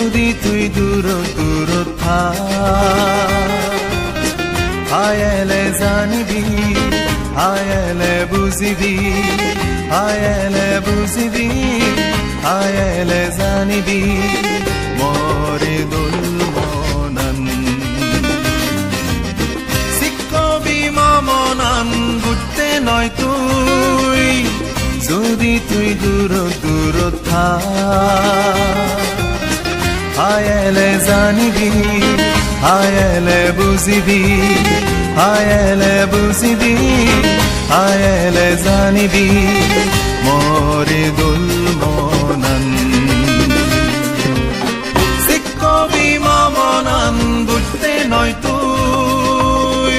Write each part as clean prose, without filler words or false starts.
যদি তুই দূৰত থাক হায়েলে জানিবি হায়েলে বুজিবি হায়েলে জানিবি মৰে দোল মনান শিকবি মনান বুঝতে নয় তুই যদি তুই দূৰত থাক হায়েলে জানিবি হায়েলে বুজিবি হায়েলে জানিবি মরে দোল মনান শিকবি মনান বুঝতে নয় তুই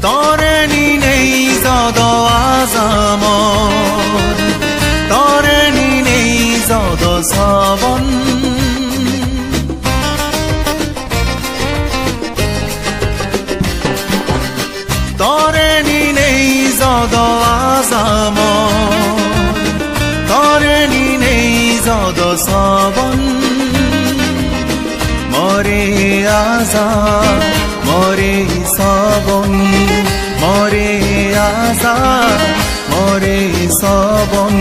তরে নেই যদ আজামর তরে নেই যদ শ্রবণ তরে নেই যদ আজামর তরে নেই যদ শ্রবণ মরে আজা মরে শ্রবণ মরে আজা মরে শ্রবণ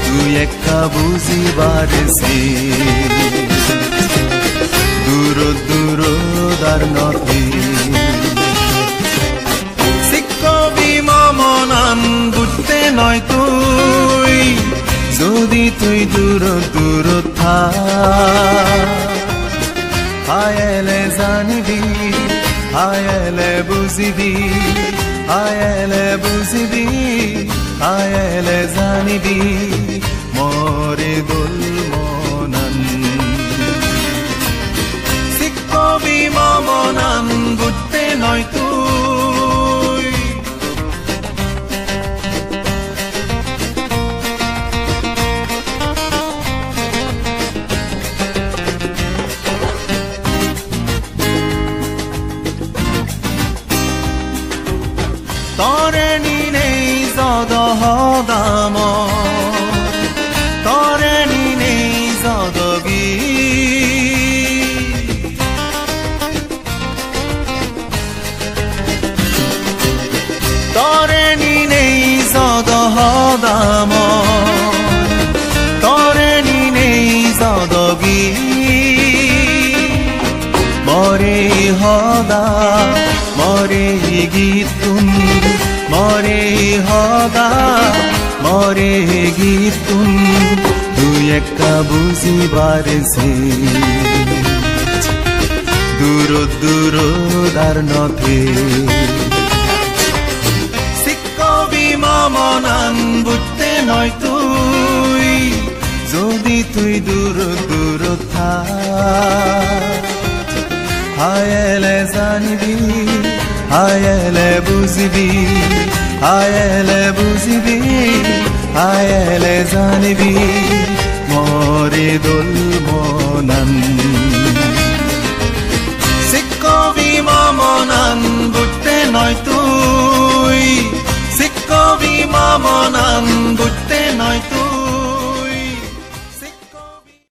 তুই একা বুঝিবার দূর আর নথি শিকবি মনান বুঝতে নয় তুই যদি তুই দূৰত থাক হায়েলে জানিবি হায়েলে বুজিবি হায়েলে জানিবি মরে দোল মনান শিকবি মনান বুঝতে নয় তুই তরে নেই যদ হদাম তরে নেই যদ তরে নেই যদ হদাম তরে নেই যদ মরে হদা মরে গীতুন মরে হদা মরে গীতুন তুই একা বুঝিবার দূর আর নথে শিকবি মনান বুঝতে নয় তুই যদি তুই দূৰত থাক হায়েলে জানিবি হায়েলে বুজিবি হায়েলে জানিবি মৰে দোল